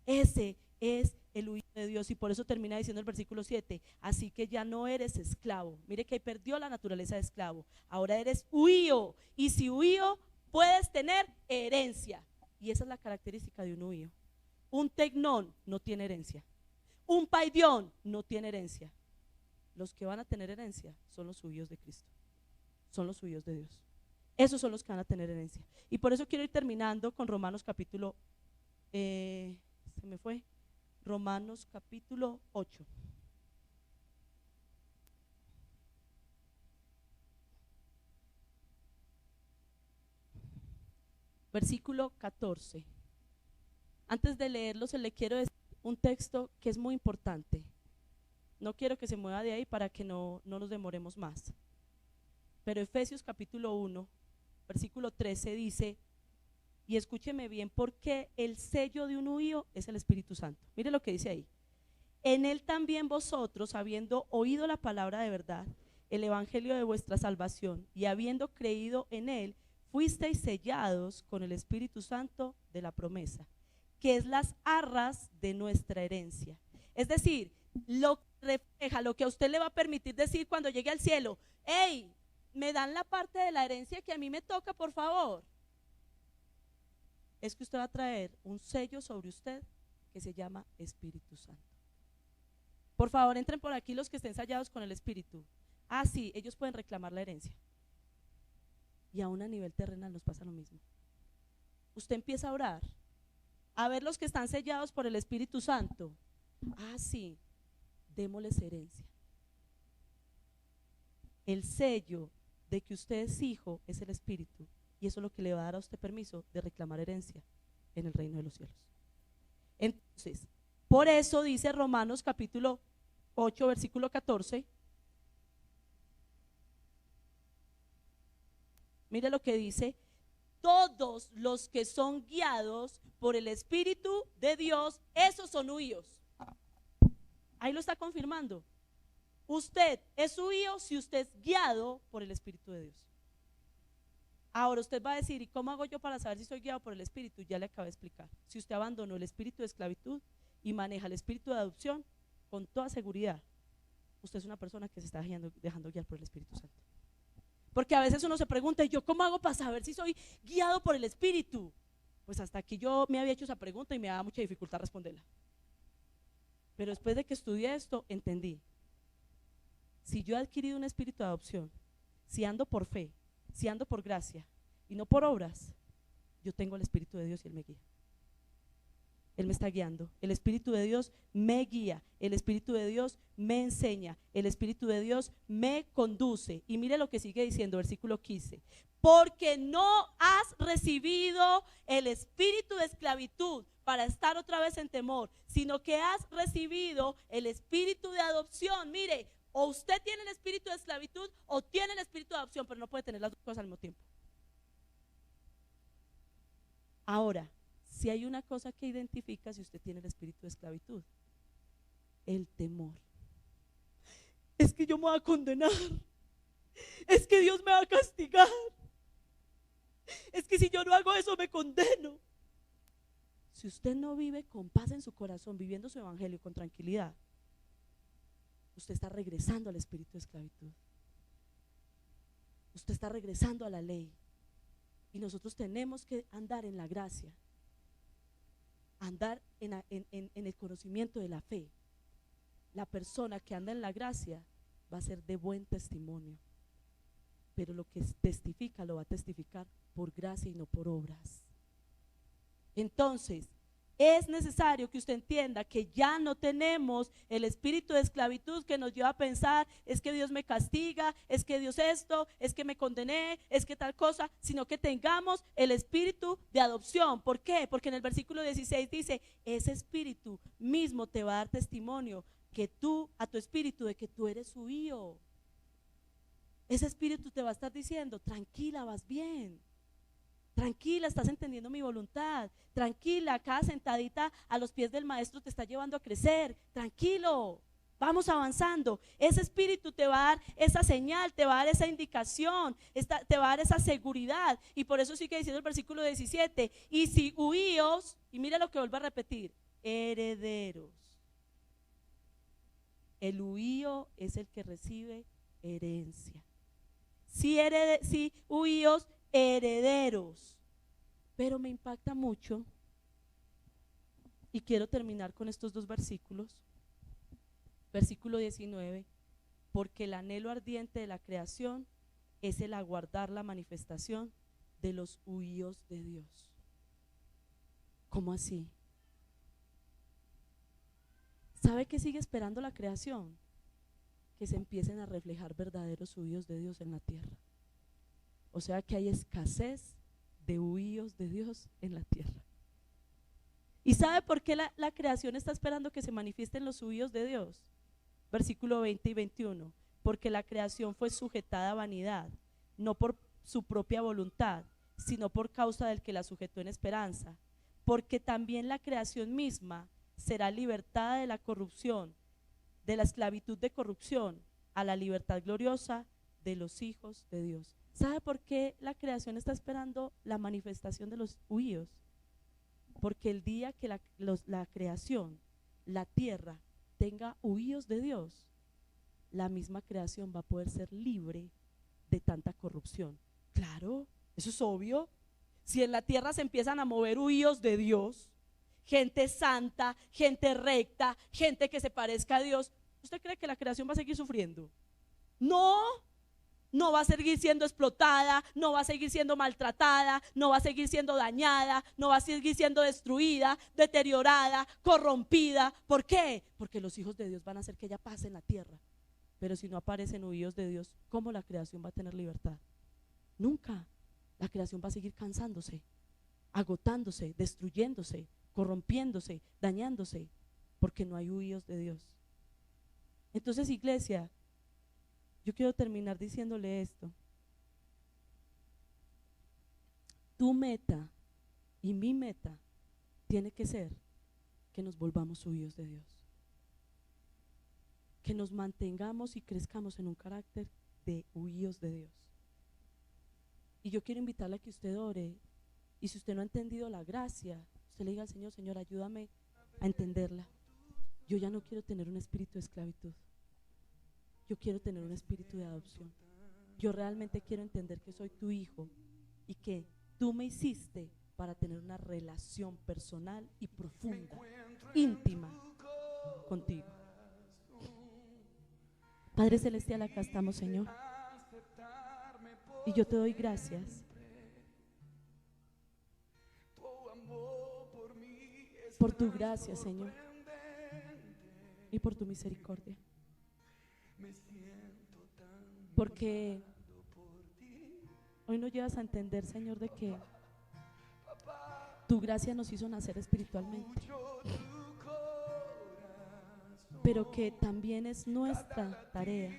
Ese es el huir de Dios, y por eso termina diciendo el versículo 7, así que ya no eres esclavo. Mire que ahí perdió la naturaleza de esclavo, ahora eres huío, y si huío puedes tener herencia, y esa es la característica de un huío. Un tecnón no tiene herencia, un paidión no tiene herencia. Los que van a tener herencia son los huíos de Cristo, son los huíos de Dios. Esos son los que van a tener herencia. Y por eso quiero ir terminando con Romanos capítulo Romanos capítulo 8. Versículo 14. Antes de leerlo, se le quiero decir un texto que es muy importante. No quiero que se mueva de ahí para que no nos demoremos más. Pero Efesios capítulo 1, versículo 13 dice, y escúcheme bien, porque el sello de un huío es el Espíritu Santo. Mire lo que dice ahí. En él también vosotros, habiendo oído la palabra de verdad, el evangelio de vuestra salvación, y habiendo creído en él, fuisteis sellados con el Espíritu Santo de la promesa, que es las arras de nuestra herencia. Es decir, lo que refleja, lo que a usted le va a permitir decir cuando llegue al cielo, hey, me dan la parte de la herencia que a mí me toca, por favor. Es que usted va a traer un sello sobre usted que se llama Espíritu Santo. Por favor, entren por aquí los que estén sellados con el Espíritu. Ah, sí, ellos pueden reclamar la herencia. Y aún a nivel terrenal nos pasa lo mismo. Usted empieza a orar, a ver los que están sellados por el Espíritu Santo. Ah, sí, démosles herencia. El sello de que usted es hijo es el Espíritu, y eso es lo que le va a dar a usted permiso de reclamar herencia en el reino de los cielos. Entonces, por eso dice Romanos capítulo 8, versículo 14. Mire lo que dice: todos los que son guiados por el Espíritu de Dios, esos son huíos. Ahí lo está confirmando. Usted es huío si usted es guiado por el Espíritu de Dios. Ahora usted va a decir, ¿y cómo hago yo para saber si soy guiado por el Espíritu? Ya le acabo de explicar. Si usted abandonó el espíritu de esclavitud y maneja el espíritu de adopción, con toda seguridad, usted es una persona que se está dejando guiar por el Espíritu Santo. Porque a veces uno se pregunta, ¿y yo cómo hago para saber si soy guiado por el Espíritu? Pues hasta aquí yo me había hecho esa pregunta y me daba mucha dificultad responderla. Pero después de que estudié esto, entendí. Si yo he adquirido un espíritu de adopción, si ando por fe, si ando por gracia y no por obras, yo tengo el Espíritu de Dios y Él me guía. Él me está guiando. El Espíritu de Dios me guía. El Espíritu de Dios me enseña. El Espíritu de Dios me conduce. Y mire lo que sigue diciendo, versículo 15. Porque no has recibido el espíritu de esclavitud para estar otra vez en temor, sino que has recibido el espíritu de adopción. Mire, o usted tiene el espíritu de esclavitud o tiene el espíritu de adopción, pero no puede tener las dos cosas al mismo tiempo. Ahora, si hay una cosa que identifica si usted tiene el espíritu de esclavitud, el temor. Es que yo me voy a condenar, es que Dios me va a castigar, es que si yo no hago eso me condeno. Si usted no vive con paz en su corazón, viviendo su evangelio con tranquilidad, usted está regresando al espíritu de esclavitud. Usted está regresando a la ley. Y nosotros tenemos que andar en la gracia, andar en el conocimiento de la fe. La persona que anda en la gracia va a ser de buen testimonio, pero lo que testifica lo va a testificar por gracia y no por obras. Entonces, es necesario que usted entienda que ya no tenemos el espíritu de esclavitud que nos lleva a pensar, es que Dios me castiga, es que Dios esto, es que me condené, es que tal cosa, sino que tengamos el espíritu de adopción. ¿Por qué? Porque en el versículo 16 dice, ese espíritu mismo te va a dar testimonio que tú, a tu espíritu, de que tú eres su hijo. Ese espíritu te va a estar diciendo, tranquila, vas bien. Tranquila, estás entendiendo mi voluntad. Tranquila, cada sentadita a los pies del maestro te está llevando a crecer. Tranquilo. Vamos avanzando. Ese espíritu te va a dar esa señal, te va a dar esa indicación, te va a dar esa seguridad. Y por eso sigue diciendo el versículo 17, y si huíos, y mira lo que vuelvo a repetir, herederos. El huío es el que recibe herencia. Si huíos, herederos. Pero me impacta mucho, y quiero terminar con estos dos versículos. Versículo 19, porque el anhelo ardiente de la creación es el aguardar la manifestación de los huíos de Dios. ¿Cómo así? ¿Sabe qué sigue esperando la creación? Que se empiecen a reflejar verdaderos huíos de Dios en la tierra. O sea que hay escasez de huíos de Dios en la tierra. ¿Y sabe por qué la creación está esperando que se manifiesten los huíos de Dios? Versículo 20 y 21, porque la creación fue sujetada a vanidad, no por su propia voluntad, sino por causa del que la sujetó en esperanza, porque también la creación misma será libertada de la corrupción, de la esclavitud de corrupción, a la libertad gloriosa de los hijos de Dios. ¿Sabe por qué la creación está esperando la manifestación de los huíos? Porque el día que la creación, la tierra, tenga huíos de Dios, la misma creación va a poder ser libre de tanta corrupción. Claro, eso es obvio. Si en la tierra se empiezan a mover huíos de Dios, gente santa, gente recta, gente que se parezca a Dios, ¿usted cree que la creación va a seguir sufriendo? No, no va a seguir siendo explotada, no va a seguir siendo maltratada, no va a seguir siendo dañada, no va a seguir siendo destruida, deteriorada, corrompida. ¿Por qué? Porque los hijos de Dios van a hacer que ella pase en la tierra. Pero si no aparecen huíos de Dios, ¿cómo la creación va a tener libertad? Nunca. La creación va a seguir cansándose, agotándose, destruyéndose, corrompiéndose, dañándose, porque no hay huíos de Dios. Entonces, iglesia, yo quiero terminar diciéndole esto. Tu meta y mi meta tiene que ser que nos volvamos huíos de Dios, que nos mantengamos y crezcamos en un carácter de huíos de Dios. Y yo quiero invitarle a que usted ore, y si usted no ha entendido la gracia, usted le diga al Señor: Señor, ayúdame a entenderla. Yo ya no quiero tener un espíritu de esclavitud, yo quiero tener un espíritu de adopción. Yo realmente quiero entender que soy tu hijo y que tú me hiciste para tener una relación personal y profunda, íntima contigo. Padre Celestial, acá estamos, Señor, y yo te doy gracias por tu gracia, Señor, y por tu misericordia, porque hoy nos llevas a entender, Señor, de que tu gracia nos hizo nacer espiritualmente, pero que también es nuestra tarea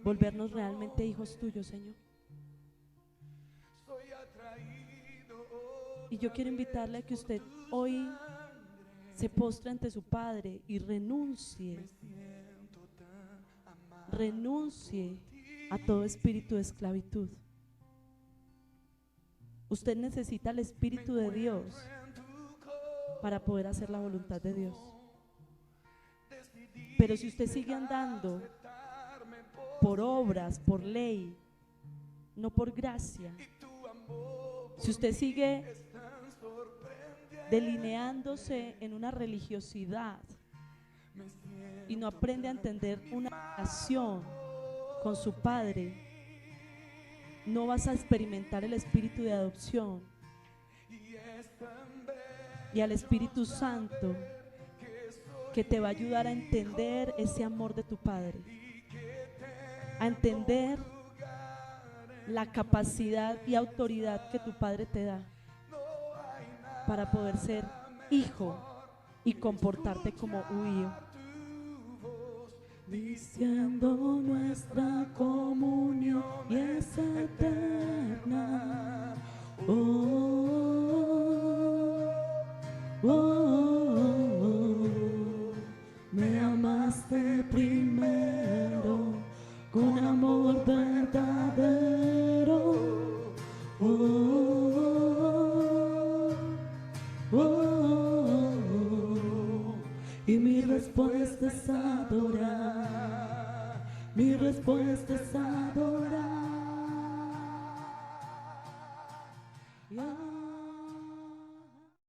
volvernos realmente hijos tuyos, Señor. Y yo quiero invitarle a que usted hoy se postre ante su Padre y renuncie a todo espíritu de esclavitud. Usted necesita el Espíritu de Dios para poder hacer la voluntad de Dios. Pero si usted sigue andando por obras, por ley, no por gracia, si usted sigue delineándose en una religiosidad y no aprende a entender una relación con su Padre, no vas a experimentar el espíritu de adopción y al Espíritu Santo, que te va a ayudar a entender ese amor de tu Padre, a entender la capacidad y autoridad que tu Padre te da para poder ser hijo y comportarte como huío. Diciendo nuestra comunión y es eterna. Oh, oh, oh, amaste primero con amor verdadero. Oh, oh, oh, oh. Y mi respuesta es adorar, mi respuesta es adorar.